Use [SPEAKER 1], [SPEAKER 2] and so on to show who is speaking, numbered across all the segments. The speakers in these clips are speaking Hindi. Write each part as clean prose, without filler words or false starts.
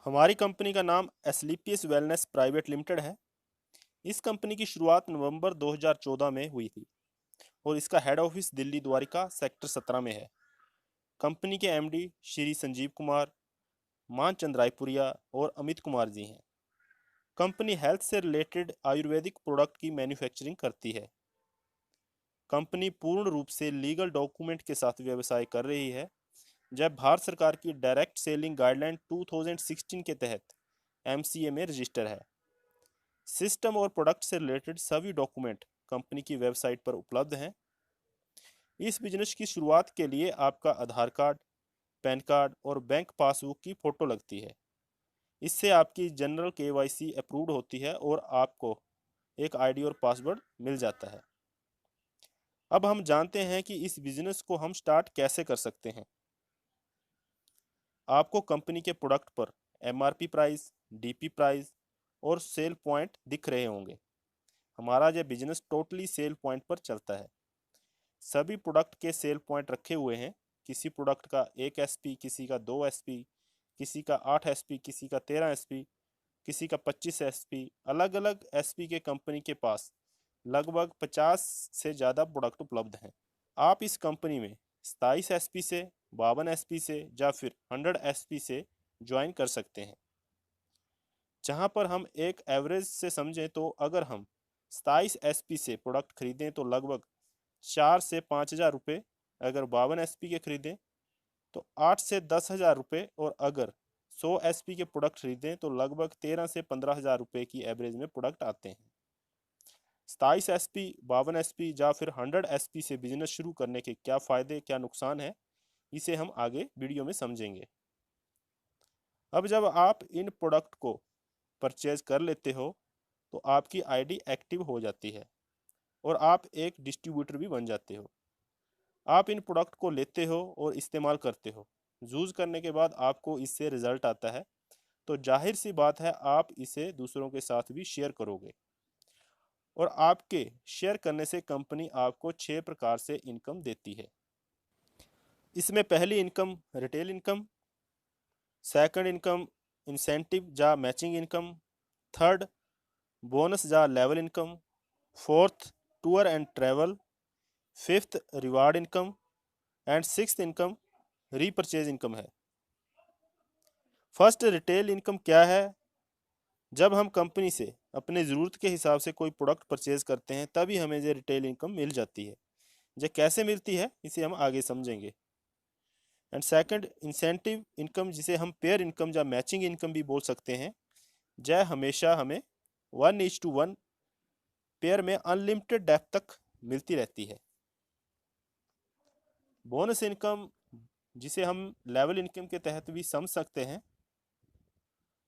[SPEAKER 1] हमारी कंपनी का नाम एस्क्लेपियस वेलनेस प्राइवेट लिमिटेड है। इस कंपनी की शुरुआत नवंबर 2014 में हुई थी और इसका head office Delhi Dwarka sector 17 में है। कंपनी के एमडी श्री संजीव कुमार, मानचंद रायपुरिया और अमित कुमार जी हैं। कंपनी हेल्थ से रिलेटेड आयुर्वेदिक प्रोडक्ट की मैन्युफैक्चरिंग करती है। कंपनी पूर्ण रूप से लीगल डॉक्यूमेंट के साथ व्यवसाय कर रही है, जब भारत सरकार की डायरेक्ट सेलिंग गाइडलाइन 2016 के तहत एमसीए में रजिस्टर है। सिस्टम और प्रोडक्ट से रिलेटेड सभी डॉक्यूमेंट कंपनी की वेबसाइट पर उपलब्ध हैं। इस बिजनेस की शुरुआत के लिए आपका आधार कार्ड, पैन कार्ड और बैंक पासबुक की फ़ोटो लगती है। इससे आपकी जनरल केवाईसी अप्रूव्ड होती है और आपको एक आईडी और पासवर्ड मिल जाता है। अब हम जानते हैं कि इस बिजनेस को हम स्टार्ट कैसे कर सकते हैं। आपको कंपनी के प्रोडक्ट पर एमआरपी प्राइस, डीपी प्राइस और सेल पॉइंट दिख रहे होंगे। हमारा यह बिजनेस टोटली सेल पॉइंट पर चलता है। सभी प्रोडक्ट के सेल पॉइंट रखे हुए हैं। किसी प्रोडक्ट का 1 एसपी, किसी का 2 एसपी, किसी का 8 एसपी, किसी का 13 एसपी, किसी का 25 एसपी। अलग अलग एसपी के कंपनी के पास लगभग 50 से ज़्यादा प्रोडक्ट उपलब्ध हैं। आप इस कंपनी में 27 एसपी से, 52 एसपी से या फिर 100 एसपी से ज्वाइन कर सकते हैं। जहां पर हम एक एवरेज से समझें तो अगर हम 27 एसपी से प्रोडक्ट खरीदें तो लगभग 4 से 5 हज़ार रुपये, अगर 52 एसपी के खरीदें तो 8 से 10 हज़ार रुपये, और अगर 100 एसपी के प्रोडक्ट खरीदें तो लगभग 13 से 15 हज़ार रुपये की एवरेज में प्रोडक्ट आते हैं। 27 एसपी, 52 एसपी या फिर 100 एसपी से बिजनेस शुरू करने के क्या फ़ायदे क्या नुकसान है, इसे हम आगे वीडियो में समझेंगे। अब जब आप इन प्रोडक्ट को परचेज कर लेते हो तो आपकी आईडी एक्टिव हो जाती है और आप एक डिस्ट्रीब्यूटर भी बन जाते हो। आप इन प्रोडक्ट को लेते हो और इस्तेमाल करते हो। यूज़ करने के बाद आपको इससे रिजल्ट आता है तो जाहिर सी बात है आप इसे दूसरों के साथ भी शेयर करोगे, और आपके शेयर करने से कंपनी आपको 6 प्रकार से इनकम देती है। इसमें पहली income retail income, second income incentive या मैचिंग इनकम, थर्ड बोनस या level income, fourth tour and travel, fifth reward income and sixth income repurchase income है। फर्स्ट रिटेल इनकम क्या है? जब हम कंपनी से अपने ज़रूरत के हिसाब से कोई प्रोडक्ट परचेज करते हैं तभी हमें ये रिटेल इनकम मिल जाती है। ये कैसे मिलती है इसे हम आगे समझेंगे। एंड सेकंड इंसेंटिव इनकम, जिसे हम पेयर इनकम या मैचिंग इनकम भी बोल सकते हैं। यह हमेशा हमें 1:1 पेयर में अनलिमिटेड डेप्थ तक मिलती रहती है। बोनस इनकम, जिसे हम लेवल इनकम के तहत भी समझ सकते हैं,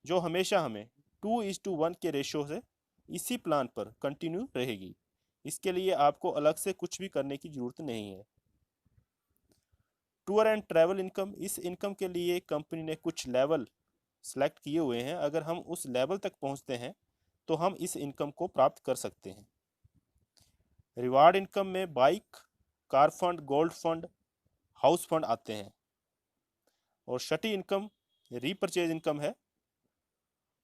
[SPEAKER 1] जो हमेशा हमें 2:1 के रेशो से इसी प्लान पर कंटिन्यू रहेगी। इसके लिए आपको अलग से कुछ भी करने की ज़रूरत नहीं है। टूर एंड ट्रैवल इनकम, इस इनकम के लिए कंपनी ने कुछ लेवल सेलेक्ट किए हुए हैं। अगर हम उस लेवल तक पहुंचते हैं तो हम इस इनकम को प्राप्त कर सकते हैं। रिवार्ड इनकम में bike, car fund, gold fund, house fund आते हैं। और छठी इनकम रीपरचेज इनकम है।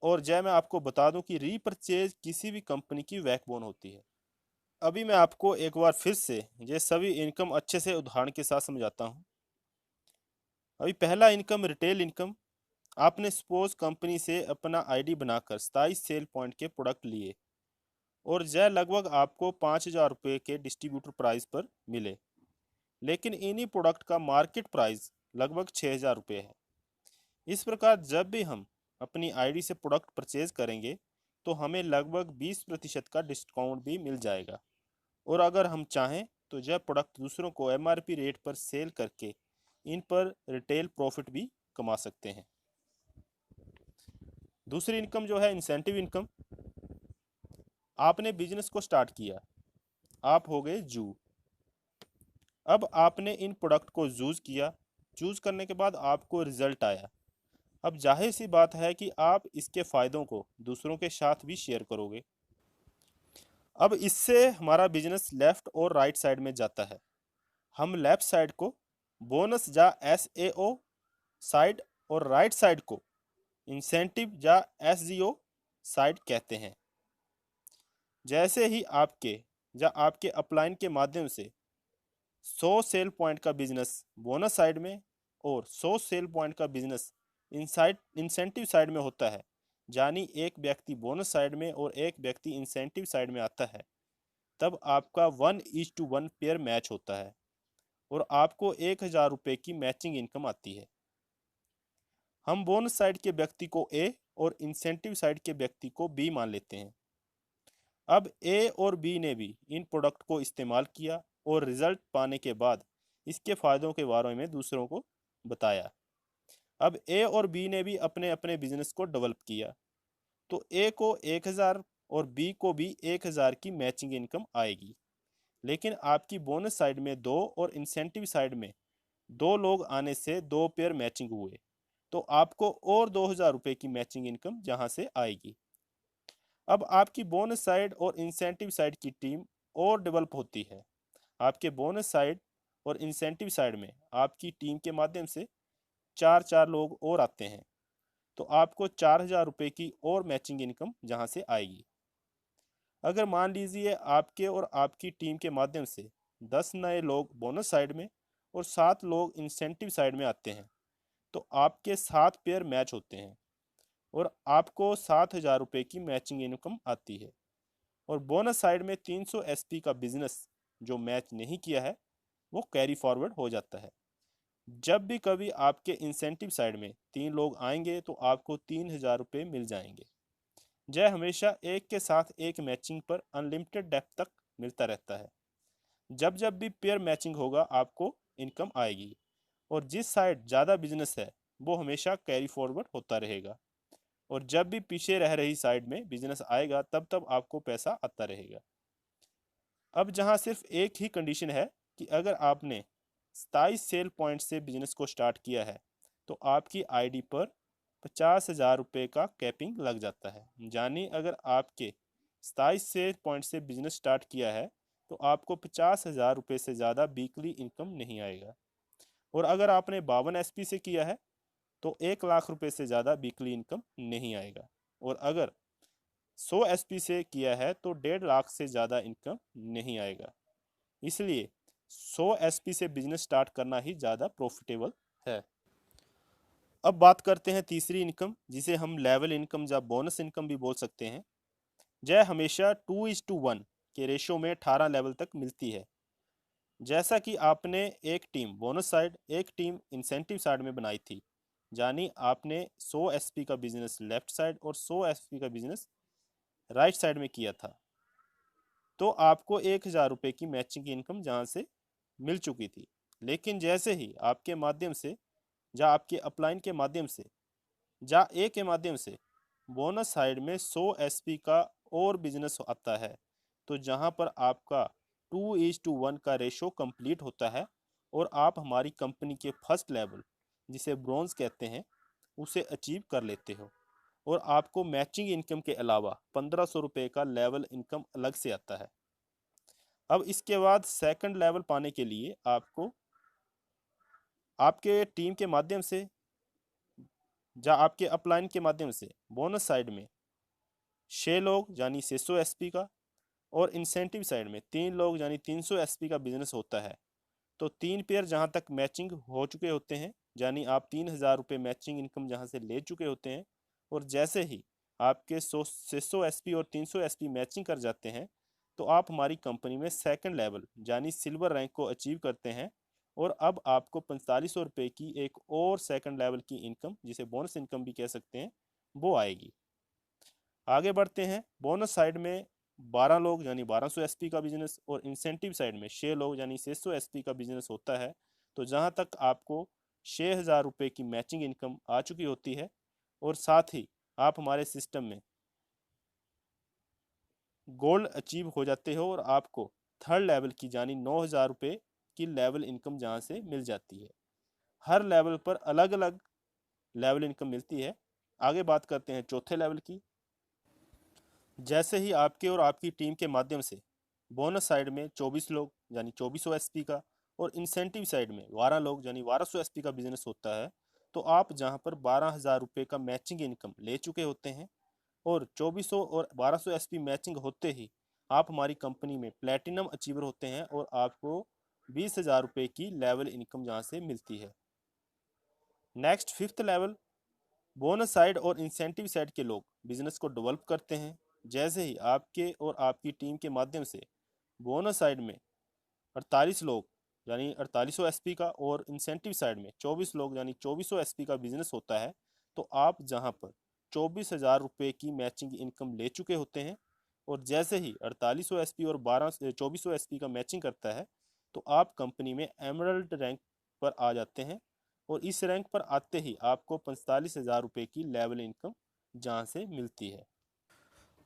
[SPEAKER 1] और जय मैं आपको बता दूं कि रीपरचेज किसी भी कंपनी की बैकबोन होती है। अभी मैं आपको एक बार फिर से ये सभी इनकम अच्छे से उदाहरण के साथ समझाता हूं। अभी पहला इनकम रिटेल इनकम। आपने सपोज कंपनी से अपना आईडी बनाकर 27 सेल पॉइंट के प्रोडक्ट लिए और यह लगभग आपको 5,000 रुपये के डिस्ट्रीब्यूटर प्राइस पर मिले, लेकिन इन्हीं प्रोडक्ट का मार्केट प्राइस लगभग 6,000 रुपये है। इस प्रकार जब भी हम अपनी आईडी से प्रोडक्ट परचेज करेंगे तो हमें लगभग 20% का डिस्काउंट भी मिल जाएगा, और अगर हम चाहें तो यह प्रोडक्ट दूसरों को एमआरपी रेट पर सेल करके इन पर रिटेल प्रॉफिट भी कमा सकते हैं। दूसरी इनकम जो है इंसेंटिव इनकम। आपने बिजनेस को स्टार्ट किया, आप हो गए जू। अब आपने इन प्रोडक्ट को यूज़ किया, चूज़ करने के बाद आपको रिजल्ट आया। अब जाहिर सी बात है कि आप इसके फ़ायदों को दूसरों के साथ भी शेयर करोगे। अब इससे हमारा बिजनेस लेफ़्ट और राइट साइड में जाता है। हम लेफ़्ट साइड को बोनस या एसएओ साइड और राइट साइड को इंसेंटिव या एसजीओ साइड कहते हैं। जैसे ही आपके अपलाइन के माध्यम से 100 सेल पॉइंट का बिजनेस बोनस साइड में और 100 सेल पॉइंट का बिजनेस इंसेंटिव साइड में होता है, यानी एक व्यक्ति बोनस साइड में और एक व्यक्ति इंसेंटिव साइड में आता है, तब आपका 1:1 पेयर मैच होता है और आपको 1000 रुपये की मैचिंग इनकम आती है। हम बोनस साइड के व्यक्ति को ए और इंसेंटिव साइड के व्यक्ति को बी मान लेते हैं। अब ए और बी ने भी इन प्रोडक्ट को इस्तेमाल किया और रिजल्ट पाने के बाद इसके फ़ायदों के बारे में दूसरों को बताया। अब ए और बी ने भी अपने अपने बिजनेस को डेवलप किया, तो ए को 1000 और बी को भी 1000 की मैचिंग इनकम आएगी। लेकिन आपकी बोनस साइड में 2 और इंसेंटिव साइड में 2 लोग आने से 2 पेयर मैचिंग हुए, तो आपको और 2000 रुपये की मैचिंग इनकम जहां से आएगी। अब आपकी बोनस साइड और इंसेंटिव साइड की टीम और डेवलप होती है। आपके बोनस साइड और इंसेंटिव साइड में आपकी टीम के माध्यम से 4 लोग और आते हैं, तो आपको 4000 रुपये की और मैचिंग इनकम जहां से आएगी। अगर मान लीजिए आपके और आपकी टीम के माध्यम से 10 नए लोग बोनस साइड में और 7 लोग इंसेंटिव साइड में आते हैं, तो आपके 7 पेयर मैच होते हैं और आपको 7000 रुपये की मैचिंग इनकम आती है। और बोनस साइड में 300 एसपी का बिजनेस जो मैच नहीं किया है वो कैरी फॉरवर्ड हो जाता है। जब भी कभी आपके इंसेंटिव साइड में 3 लोग आएंगे तो आपको 3000 रुपये मिल जाएंगे। यह हमेशा एक के साथ एक मैचिंग पर अनलिमिटेड डेप्थ तक मिलता रहता है। जब जब भी पेयर मैचिंग होगा आपको इनकम आएगी और जिस साइड ज़्यादा बिजनेस है वो हमेशा कैरी फॉरवर्ड होता रहेगा और जब भी पीछे रह रही साइड में बिजनेस आएगा तब तब आपको पैसा आता रहेगा। अब जहां सिर्फ एक ही कंडीशन है कि अगर आपने 27 सेल पॉइंट से बिजनेस को स्टार्ट किया है तो आपकी आईडी पर 50,000 रुपये का कैपिंग लग जाता है, यानी अगर आपके 27 सेल पॉइंट से बिजनेस स्टार्ट किया है तो आपको 50,000 रुपये से ज़्यादा वीकली इनकम नहीं आएगा। और अगर आपने 52 एसपी से किया है तो 1 लाख रुपये से ज़्यादा वीकली इनकम नहीं आएगा। और अगर 100 एसपी से किया है तो 1.5 लाख से ज़्यादा इनकम नहीं आएगा। इसलिए 100 एसपी से बिजनेस स्टार्ट करना ही ज़्यादा प्रॉफिटेबल है। अब बात करते हैं तीसरी इनकम, जिसे हम लेवल इनकम या बोनस इनकम भी बोल सकते हैं। यह हमेशा 2:1 के रेशो में 18 लेवल तक मिलती है। जैसा कि आपने एक टीम बोनस साइड एक टीम इंसेंटिव साइड में बनाई थी, यानी आपने 100 एसपी का बिजनेस लेफ्ट साइड और 100 एसपी का बिजनेस राइट साइड में किया था, तो आपको 1000 रुपये की मैचिंग इनकम जहाँ से मिल चुकी थी। लेकिन जैसे ही आपके माध्यम से या आपके अपलाइन के माध्यम से या ए के माध्यम से बोनस साइड में 100 एसपी का और बिजनेस आता है, तो जहाँ पर आपका 2:1 का रेशो कंप्लीट होता है और आप हमारी कंपनी के फर्स्ट लेवल जिसे ब्रॉन्ज कहते हैं उसे अचीव कर लेते हो और आपको मैचिंग इनकम के अलावा 1500 रुपये का लेवल इनकम अलग से आता है। अब इसके बाद सेकंड लेवल पाने के लिए आपको आपके टीम के माध्यम से या आपके अपलाइन के माध्यम से बोनस साइड में 6 लोग यानी 600 एसपी का और इंसेंटिव साइड में 3 लोग यानी 300 एसपी का बिजनेस होता है, तो 3 पेयर जहां तक मैचिंग हो चुके होते हैं, यानी आप 3000 रुपये मैचिंग इनकम जहां से ले चुके होते हैं और जैसे ही आपके 600 एसपी और 300 एसपी मैचिंग कर जाते हैं तो आप हमारी कंपनी में सेकंड लेवल यानी सिल्वर रैंक को अचीव करते हैं और अब आपको 4500 रुपये की एक और सेकंड लेवल की इनकम, जिसे बोनस इनकम भी कह सकते हैं, वो आएगी। आगे बढ़ते हैं। बोनस साइड में 12 लोग यानी 1200 एसपी का बिजनेस और इंसेंटिव साइड में 6 लोग यानी 600 एसपी का बिजनेस होता है, तो जहां तक आपको 6000 रुपये की मैचिंग इनकम आ चुकी होती है और साथ ही आप हमारे सिस्टम में गोल्ड अचीव हो जाते हो और आपको थर्ड लेवल की यानी 9000 रुपये की लेवल इनकम जहां से मिल जाती है। हर लेवल पर अलग अलग लेवल इनकम मिलती है। आगे बात करते हैं चौथे लेवल की। जैसे ही आपके और आपकी टीम के माध्यम से बोनस साइड में 24 लोग यानी 2400 एसपी का और इंसेंटिव साइड में 12 लोग यानी 1200 एसपी का बिजनेस होता है, तो आप जहां पर 12,000 रुपये का मैचिंग इनकम ले चुके होते हैं और 2400 और 1200 एसपी मैचिंग होते ही आप हमारी कंपनी में प्लेटिनम अचीवर होते हैं और आपको 20,000 रुपये की लेवल इनकम जहां से मिलती है। Next fifth level, bonus side और इंसेंटिव साइड के लोग बिजनेस को डेवलप करते हैं। जैसे ही आपके और आपकी टीम के माध्यम से बोनस साइड में 48 लोग यानी 4800 एसपी का और इंसेंटिव साइड में 24 लोग यानी 2400 एसपी का बिजनेस होता है, तो आप जहां पर 24,000 रुपये की मैचिंग इनकम ले चुके होते हैं और जैसे ही 4800 एसपी और 2400 एसपी का मैचिंग करता है तो आप कंपनी में एमरल्ड रैंक पर आ जाते हैं और इस रैंक पर आते ही आपको 45,000 रुपये की लेवल इनकम जहां से मिलती है।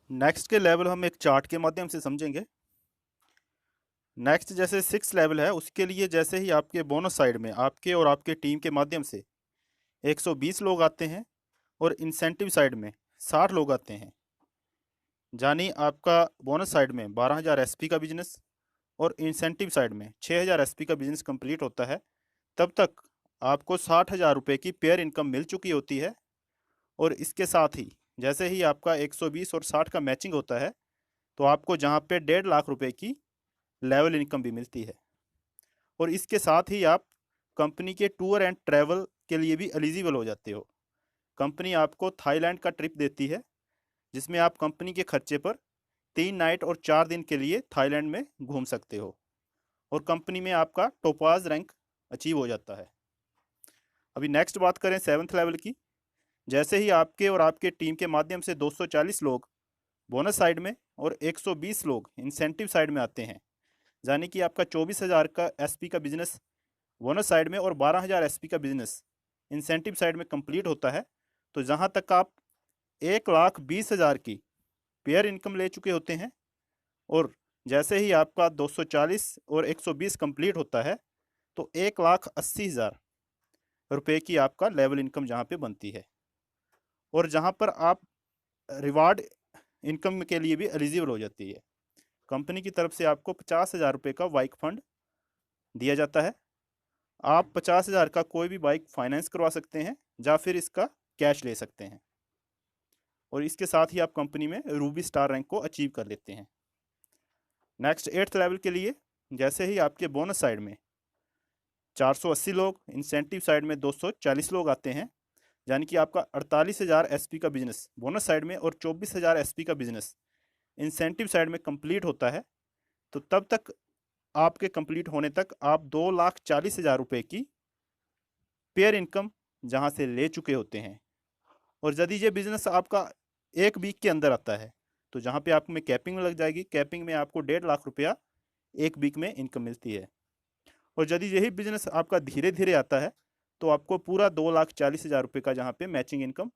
[SPEAKER 1] नेक्स्ट के लेवल हम एक चार्ट के माध्यम से समझेंगे। नेक्स्ट जैसे 6 लेवल है उसके लिए जैसे ही आपके बोनस साइड में आपके और आपके टीम के माध्यम से 120 लोग आते हैं और इंसेंटिव साइड में 60 लोग आते हैं, यानी आपका बोनस साइड में 12,000 एसपी का बिजनेस और इंसेंटिव साइड में 6,000 एसपी का बिजनेस कंप्लीट होता है, तब तक आपको 60,000 रुपये की पेयर इनकम मिल चुकी होती है। और इसके साथ ही जैसे ही आपका 120 और 60 का मैचिंग होता है तो आपको जहाँ पे 1.5 लाख रुपए की लेवल इनकम भी मिलती है। और इसके साथ ही आप कंपनी के टूर एंड ट्रैवल के लिए भी एलिजिबल हो जाते हो। कंपनी आपको थाईलैंड का ट्रिप देती है जिसमें आप कंपनी के खर्चे पर 3 नाइट और 4 दिन के लिए थाईलैंड में घूम सकते हो और कंपनी में आपका टोपाज रैंक अचीव हो जाता है। अभी नेक्स्ट बात करें 7th लेवल की। जैसे ही आपके और आपके टीम के माध्यम से 240 लोग बोनस साइड में और 120 लोग इंसेंटिव साइड में आते हैं, यानी कि आपका 24,000 का एसपी का बिजनेस बोनस साइड में और 12,000 एसपी का बिजनेस इंसेंटिव साइड में कंप्लीट होता है, तो जहां तक आप 1,20,000 की पेयर इनकम ले चुके होते हैं और जैसे ही आपका 240 और 120 कंप्लीट होता है तो 1,80,000 रुपये की आपका लेवल इनकम जहाँ पे बनती है। और जहाँ पर आप रिवार्ड इनकम के लिए भी एलिजिबल हो जाती है। कंपनी की तरफ से आपको 50,000 रुपये का बाइक फंड दिया जाता है। आप 50,000 का कोई भी बाइक फाइनेंस करवा सकते हैं या फिर इसका कैश ले सकते हैं और इसके साथ ही आप कंपनी में रूबी स्टार रैंक को अचीव कर लेते हैं। नेक्स्ट 8th लेवल के लिए जैसे ही आपके बोनस साइड में 480 लोग इंसेंटिव साइड में 240 लोग आते हैं, यानी कि आपका 48,000 एसपी का बिजनेस बोनस साइड में और 24,000 एसपी का बिजनेस इंसेंटिव साइड में कंप्लीट होता है, तो तब तक आपके कंप्लीट होने तक आप 2,40,000 रुपये की पेयर इनकम जहां से ले चुके होते हैं। और यदि ये बिजनेस आपका 1 वीक के अंदर आता है तो जहाँ पे आप में कैपिंग लग जाएगी, कैपिंग में आपको 1.5 लाख रुपया 1 वीक में इनकम मिलती है। और यदि यही बिजनेस आपका धीरे धीरे आता है तो आपको पूरा 2,40,000 रुपये का जहाँ पे मैचिंग इनकम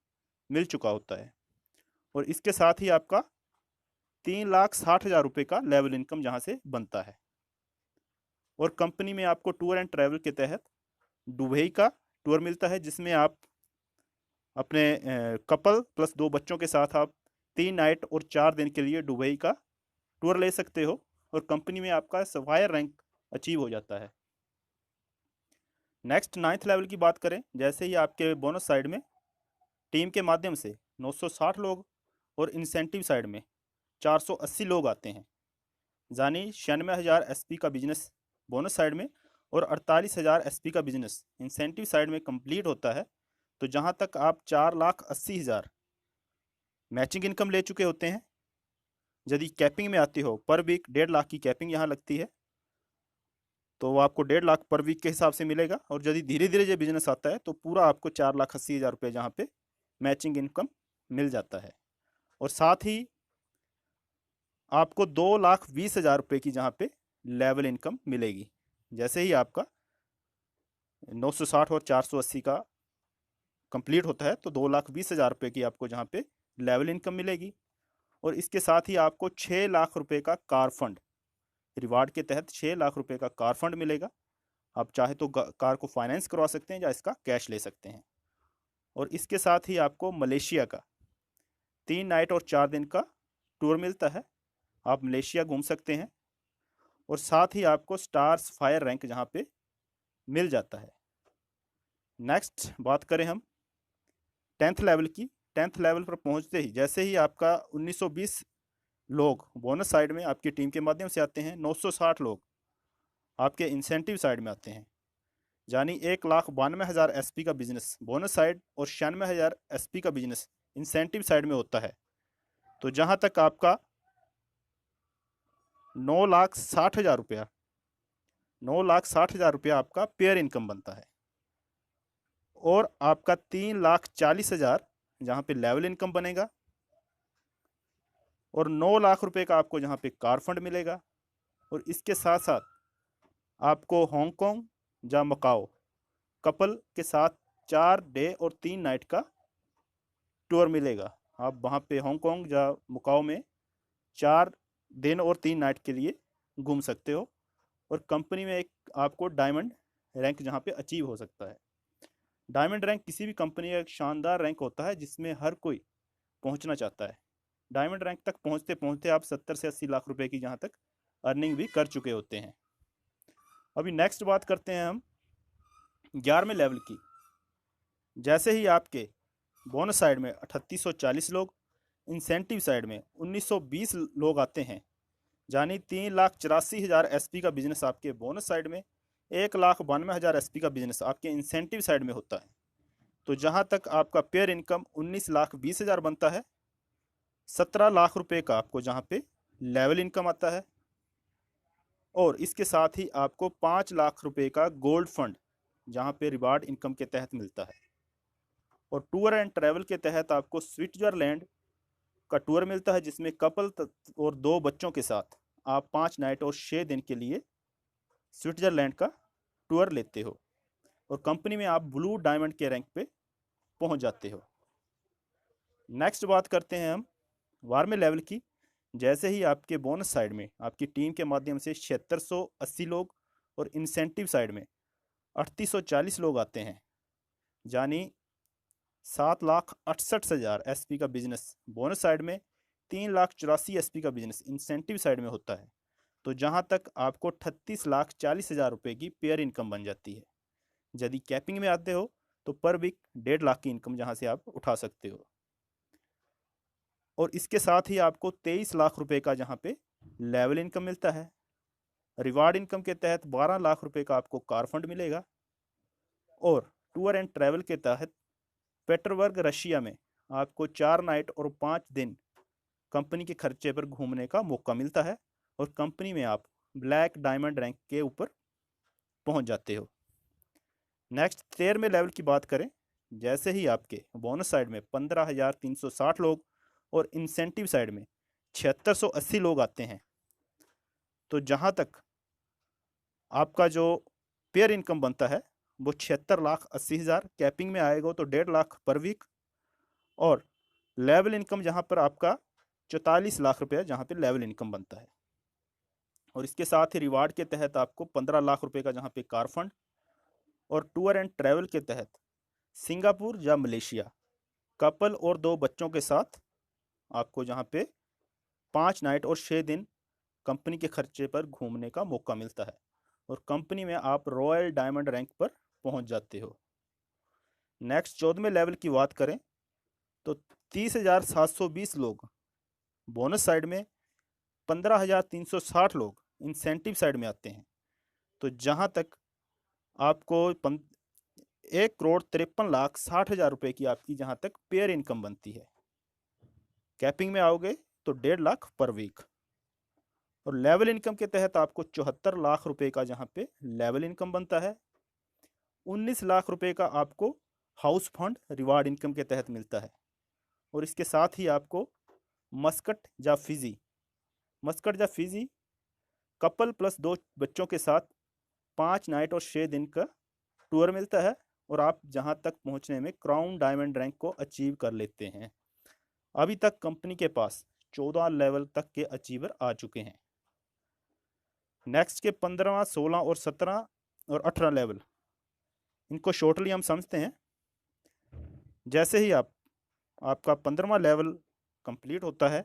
[SPEAKER 1] मिल चुका होता है और इसके साथ ही आपका 3,60,000 रुपये का लेवल इनकम जहाँ से बनता है। और कंपनी में आपको टूर एंड ट्रैवल के तहत दुबई का टूर मिलता है जिसमें आप अपने कपल प्लस 2 बच्चों के साथ आप 3 नाइट और 4 दिन के लिए दुबई का टूर ले सकते हो और कंपनी में आपका सफायर रैंक अचीव हो जाता है। नेक्स्ट 9th लेवल की बात करें, जैसे ही आपके बोनस साइड में टीम के माध्यम से 960 लोग और इंसेंटिव साइड में 480 लोग आते हैं, यानी 96,000 एसपी का बिजनेस बोनस साइड में और 48,000 एसपी का बिजनेस इंसेंटिव साइड में कंप्लीट होता है, तो जहां तक आप 4,80,000 मैचिंग इनकम ले चुके होते हैं। यदि कैपिंग में आती हो पर वीक 1.5 लाख की कैपिंग यहाँ लगती है तो वो आपको 1.5 लाख पर वीक के हिसाब से मिलेगा। और यदि धीरे धीरे ये बिजनेस आता है तो पूरा आपको 4,80,000 रुपये जहाँ पे मैचिंग इनकम मिल जाता है। और साथ ही आपको 2,20,000 रुपये की जहाँ पे लेवल इनकम मिलेगी। जैसे ही आपका 960 और 480 का कंप्लीट होता है तो 2,20,000 रुपये की आपको जहाँ पे लेवल इनकम मिलेगी। और इसके साथ ही आपको 6 लाख रुपए का कार फंड रिवार्ड के तहत 6 लाख रुपए का कार फंड मिलेगा। आप चाहे तो कार को फाइनेंस करवा सकते हैं या इसका कैश ले सकते हैं। और इसके साथ ही आपको मलेशिया का 3 नाइट और 4 दिन का टूर मिलता है, आप मलेशिया घूम सकते हैं। और साथ ही आपको स्टार्स फायर रैंक जहाँ पे मिल जाता है। नेक्स्ट बात करें हम 10th लेवल की। 10th लेवल पर पहुंचते ही जैसे ही आपका 1920 लोग बोनस साइड में आपकी टीम के माध्यम से आते हैं, 960 लोग आपके इंसेंटिव साइड में आते हैं, यानी 1,92,000 एसपी का बिजनेस बोनस साइड और 96,000 एसपी का बिजनेस इंसेंटिव साइड में होता है। तो जहां तक आपका 9,60,000 रुपया 9,60,000 रुपया आपका पेयर इनकम बनता है, और आपका 3,40,000 जहाँ पे लेवल इनकम बनेगा, और 9 लाख रुपए का आपको जहाँ पे कार फंड मिलेगा। और इसके साथ साथ आपको हांगकांग या मकाओ कपल के साथ 4 डे और 3 नाइट का टूर मिलेगा। आप वहाँ पे हांगकांग या मकाओ में 4 दिन और 3 नाइट के लिए घूम सकते हो, और कंपनी में एक आपको डायमंड रैंक जहाँ पे अचीव हो सकता है। डायमंड रैंक किसी भी कंपनी का एक शानदार रैंक होता है जिसमें हर कोई पहुंचना चाहता है। डायमंड रैंक तक पहुंचते पहुंचते आप 70 से 80 लाख रुपए की जहां तक अर्निंग भी कर चुके होते हैं। अभी नेक्स्ट बात करते हैं हम 11वें लेवल की। जैसे ही आपके बोनस साइड में 3840 लोग, इंसेंटिव साइड में 1920 लोग आते हैं, यानी 3,84,000 एसपी का बिजनेस आपके बोनस साइड में, 1,92,000 एसपी का बिजनेस आपके इंसेंटिव साइड में होता है। तो जहां तक आपका पेयर इनकम 19,20,000 बनता है, 17 लाख रुपए का आपको जहाँ पे लेवल इनकम आता है, और इसके साथ ही आपको 5 लाख रुपए का गोल्ड फंड जहाँ पे रिवार्ड इनकम के तहत मिलता है। और टूर एंड ट्रैवल के तहत आपको स्विट्जरलैंड का टूर मिलता है, जिसमें कपल और 2 बच्चों के साथ आप 5 नाइट और 6 दिन के लिए स्विट्जरलैंड का टूर लेते हो, और कंपनी में आप ब्लू डायमंड के रैंक पे पहुंच जाते हो। नेक्स्ट बात करते हैं हम 12वें लेवल की। जैसे ही आपके बोनस साइड में आपकी टीम के माध्यम से 7680 लोग और इंसेंटिव साइड में 3840 लोग आते हैं, यानी 7,68,000 एसपी का बिजनेस बोनस साइड में, 3,84,000 एसपी का बिजनेस इंसेंटिव साइड में होता है। तो जहां तक आपको 38,40,000 रुपए की पेयर इनकम बन जाती है। यदि कैपिंग में आते हो तो पर वीक 1.5 लाख की इनकम जहां से आप उठा सकते हो। और इसके साथ ही आपको 23 लाख रुपए का जहाँ पे लेवल इनकम मिलता है। रिवार्ड इनकम के तहत 12 लाख रुपए का आपको कार फंड मिलेगा, और टूर एंड ट्रैवल के तहत पेटरबर्ग रशिया में आपको 4 नाइट और 5 दिन कंपनी के खर्चे पर घूमने का मौका मिलता है, और कंपनी में आप ब्लैक डायमंड रैंक के ऊपर पहुंच जाते हो। नेक्स्ट 13वें लेवल की बात करें। जैसे ही आपके बोनस साइड में 15,360 लोग और इंसेंटिव साइड में 7,680 लोग आते हैं, तो जहां तक आपका जो पेयर इनकम बनता है वो 76,80,000, कैपिंग में आएगा तो 1.5 लाख पर वीक, और लेवल इनकम जहां पर आपका 44 लाख रुपया जहां पे लेवल इनकम बनता है। और इसके साथ ही रिवार्ड के तहत आपको 15 लाख रुपए का जहां पे कार फंड, और टूर एंड ट्रैवल के तहत सिंगापुर या मलेशिया कपल और 2 बच्चों के साथ आपको जहाँ पे 5 नाइट और 6 दिन कंपनी के खर्चे पर घूमने का मौका मिलता है, और कंपनी में आप रॉयल डायमंड रैंक पर पहुंच जाते हो। नेक्स्ट 14वें लेवल की बात करें तो 30,720 लोग बोनस साइड में, 15,360 लोग इंसेंटिव साइड में आते हैं। तो जहाँ तक आपको 1,53,60,000 रुपए की आपकी जहाँ तक पेयर इनकम बनती है। कैपिंग में आओगे तो 1.5 लाख पर वीक, और लेवल इनकम के तहत आपको 74 लाख रुपए का जहाँ पे लेवल इनकम बनता है। 19 लाख रुपए का आपको हाउस फंड रिवार्ड इनकम के तहत मिलता है, और इसके साथ ही आपको मस्कट या फिजी कपल प्लस 2 बच्चों के साथ 5 नाइट और 6 दिन का टूर मिलता है, और आप जहां तक पहुंचने में क्राउन डायमंड रैंक को अचीव कर लेते हैं। अभी तक कंपनी के पास 14 लेवल तक के अचीवर आ चुके हैं। नेक्स्ट के 15, 16 और 17 और 18 लेवल, इनको शॉर्टली हम समझते हैं। जैसे ही आपका 15वां लेवल कंप्लीट होता है,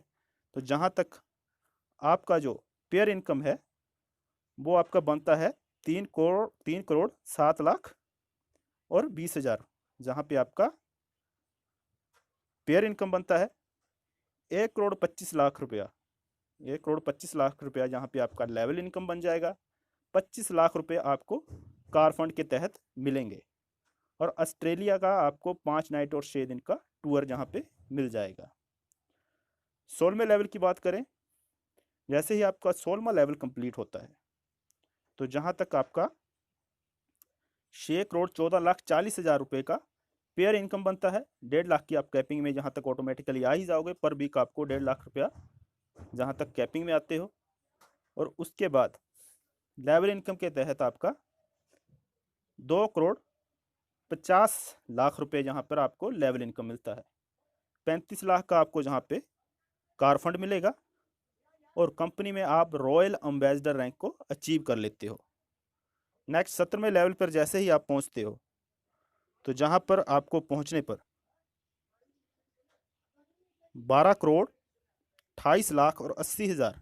[SPEAKER 1] तो जहाँ तक आपका जो पेयर इनकम है वो आपका बनता है 3 करोड़ 7 लाख और 20,000 जहाँ पे आपका पेयर इनकम बनता है 1,25,00,000 रुपया। 1,25,00,000 रुपया जहाँ पे आपका लेवल इनकम बन जाएगा। 25,00,000 रुपये आपको कार फंड के तहत मिलेंगे। और ऑस्ट्रेलिया का आपको 5 नाइट और 6 दिन का टूर जहाँ पे मिल जाएगा। 16वें लेवल की बात करें, जैसे ही आपका 16वां लेवल कंप्लीट होता है तो जहाँ तक आपका 6,14,40,000 रुपये का पेयर इनकम बनता है। 1.5 लाख की आप कैपिंग में जहाँ तक ऑटोमेटिकली आ ही जाओगे, पर वीक आपको 1.5 लाख रुपया जहाँ तक कैपिंग में आते हो। और उसके बाद लेवल इनकम के तहत आपका 2,50,00,000 रुपये जहाँ पर आपको लेवल इनकम मिलता है। 35 लाख का आपको जहाँ पे कार फंड मिलेगा और कंपनी में आप रॉयल एम्बेसडर रैंक को अचीव कर लेते हो। नेक्स्ट 17वें लेवल पर जैसे ही आप पहुँचते हो तो जहाँ पर आपको पहुँचने पर 12,28,80,000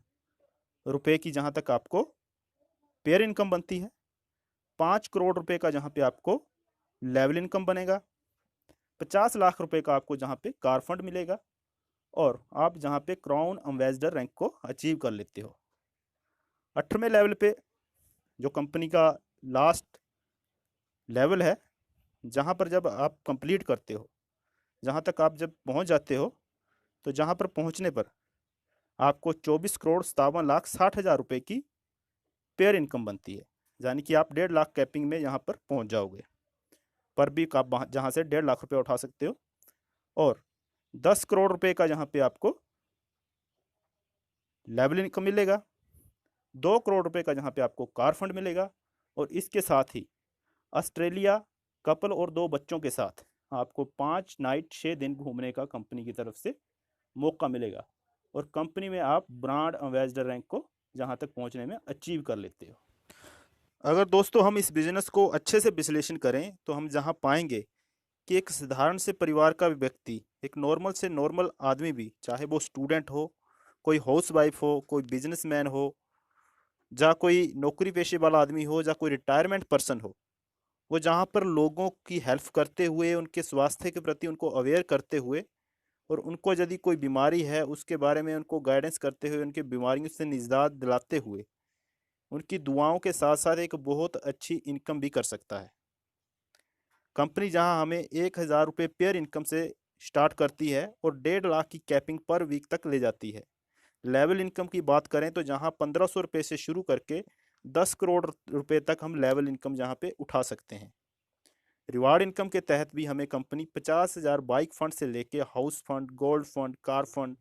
[SPEAKER 1] रुपये की जहाँ तक आपको पेयर इनकम बनती है। 5 करोड़ रुपए का जहाँ पे आपको लेवल इनकम बनेगा। 50 लाख रुपए का आपको जहाँ पे कार फंड मिलेगा और आप जहाँ पे क्राउन एम्बेसडर रैंक को अचीव कर लेते हो। 18वें लेवल पे जो कंपनी का लास्ट लेवल है, जहाँ पर जब आप कंप्लीट करते हो, जहाँ तक आप जब पहुँच जाते हो तो जहाँ पर पहुँचने पर आपको 24,57,60,000 रुपये की पेयर इनकम बनती है। यानी कि आप 1.5 लाख कैपिंग में यहाँ पर पहुँच जाओगे। पर वीक आप जहाँ से 1.5 लाख रुपये उठा सकते हो। और 10 करोड़ रुपए का जहाँ पे आपको लेवल इनकम मिलेगा। 2 करोड़ रुपए का जहाँ पे आपको कार फंड मिलेगा। और इसके साथ ही ऑस्ट्रेलिया कपल और 2 बच्चों के साथ आपको 5 नाइट 6 दिन घूमने का कंपनी की तरफ से मौका मिलेगा। और कंपनी में आप ब्रांड एम्बेसडर रैंक को जहाँ तक पहुँचने में अचीव कर लेते हो। अगर दोस्तों हम इस बिजनेस को अच्छे से विश्लेषण करें तो हम जहाँ पाएंगे कि एक साधारण से परिवार का व्यक्ति, एक नॉर्मल से नॉर्मल आदमी भी, चाहे वो स्टूडेंट हो, कोई हाउसवाइफ हो, कोई बिजनेसमैन हो, या कोई नौकरी पेशे वाला आदमी हो, या कोई रिटायरमेंट पर्सन हो, वो जहाँ पर लोगों की हेल्प करते हुए, उनके स्वास्थ्य के प्रति उनको अवेयर करते हुए और उनको यदि कोई बीमारी है उसके बारे में उनको गाइडेंस करते हुए, उनकी बीमारियों से निजात दिलाते हुए, उनकी दुआओं के साथ साथ एक बहुत अच्छी इनकम भी कर सकता है। कंपनी जहां हमें 1,000 रुपये पेयर इनकम से स्टार्ट करती है और 1.5 लाख की कैपिंग पर वीक तक ले जाती है। लेवल इनकम की बात करें तो जहां 1,500 रुपये से शुरू करके 10 करोड़ रुपए तक हम लेवल इनकम जहां पे उठा सकते हैं। रिवार्ड इनकम के तहत भी हमें कंपनी 50,000 बाइक फंड से लेके house fund, gold fund, car fund,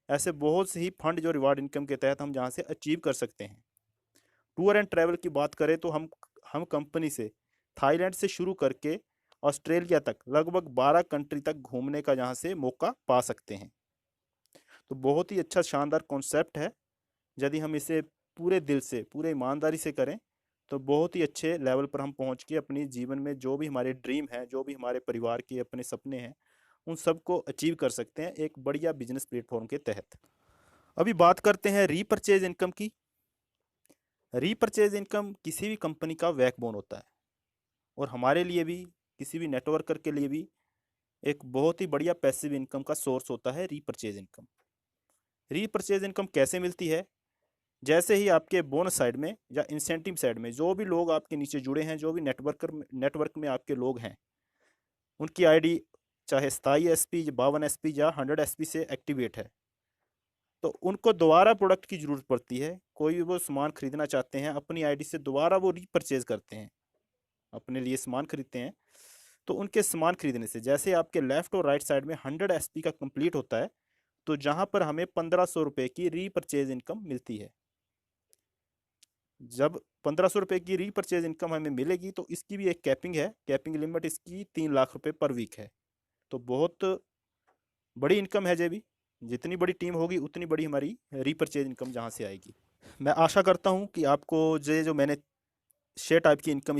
[SPEAKER 1] ऐसे बहुत से ही फंड जो रिवार्ड इनकम के तहत हम जहाँ से अचीव कर सकते हैं। टूर एंड ट्रैवल की बात करें तो हम कंपनी से थाईलैंड से शुरू करके ऑस्ट्रेलिया तक लगभग 12 कंट्री तक घूमने का जहाँ से मौका पा सकते हैं। तो बहुत ही अच्छा शानदार कॉन्सेप्ट है। यदि हम इसे पूरे दिल से, पूरे ईमानदारी से करें तो बहुत ही अच्छे लेवल पर हम पहुँच के अपनी जीवन में जो भी हमारे ड्रीम है, जो भी हमारे परिवार के अपने सपने हैं, उन सबको अचीव कर सकते हैं एक बढ़िया बिजनेस प्लेटफॉर्म के तहत। अभी बात करते हैं रीपरचेज इनकम की। रीपरचेज इनकम किसी भी कंपनी का बैकबोन होता है और हमारे लिए भी, किसी भी नेटवर्कर के लिए भी एक बहुत ही बढ़िया पैसिव इनकम का सोर्स होता है रीपरचेज इनकम। रीपरचेज इनकम कैसे मिलती है? जैसे ही आपके बोनस साइड में या इंसेंटिव साइड में जो भी लोग आपके नीचे जुड़े हैं, जो भी नेटवर्क में आपके लोग हैं, उनकी आईडी चाहे 27 SP, 52 SP या 100 SP से एक्टिवेट है, तो उनको दोबारा प्रोडक्ट की ज़रूरत पड़ती है। कोई भी वो सामान खरीदना चाहते हैं, अपनी आईडी से दोबारा वो रीपरचेज करते हैं, अपने लिए सामान खरीदते हैं। तो उनके सामान खरीदने से जैसे आपके लेफ्ट और राइट साइड में 100 SP का कंप्लीट होता है, तो जहाँ पर हमें 1,500 रुपये की रीपरचेज इनकम मिलती है। जब 1,500 रुपये की रीपरचेज इनकम हमें मिलेगी तो इसकी भी एक कैपिंग है। कैपिंग लिमिट इसकी 3 लाख रुपये पर वीक है। तो बहुत बड़ी इनकम है। जे भी जितनी बड़ी टीम होगी उतनी बड़ी हमारी रीपरचेज इनकम जहाँ से आएगी। मैं आशा करता हूँ कि आपको जो मैंने शेयर टाइप की इनकम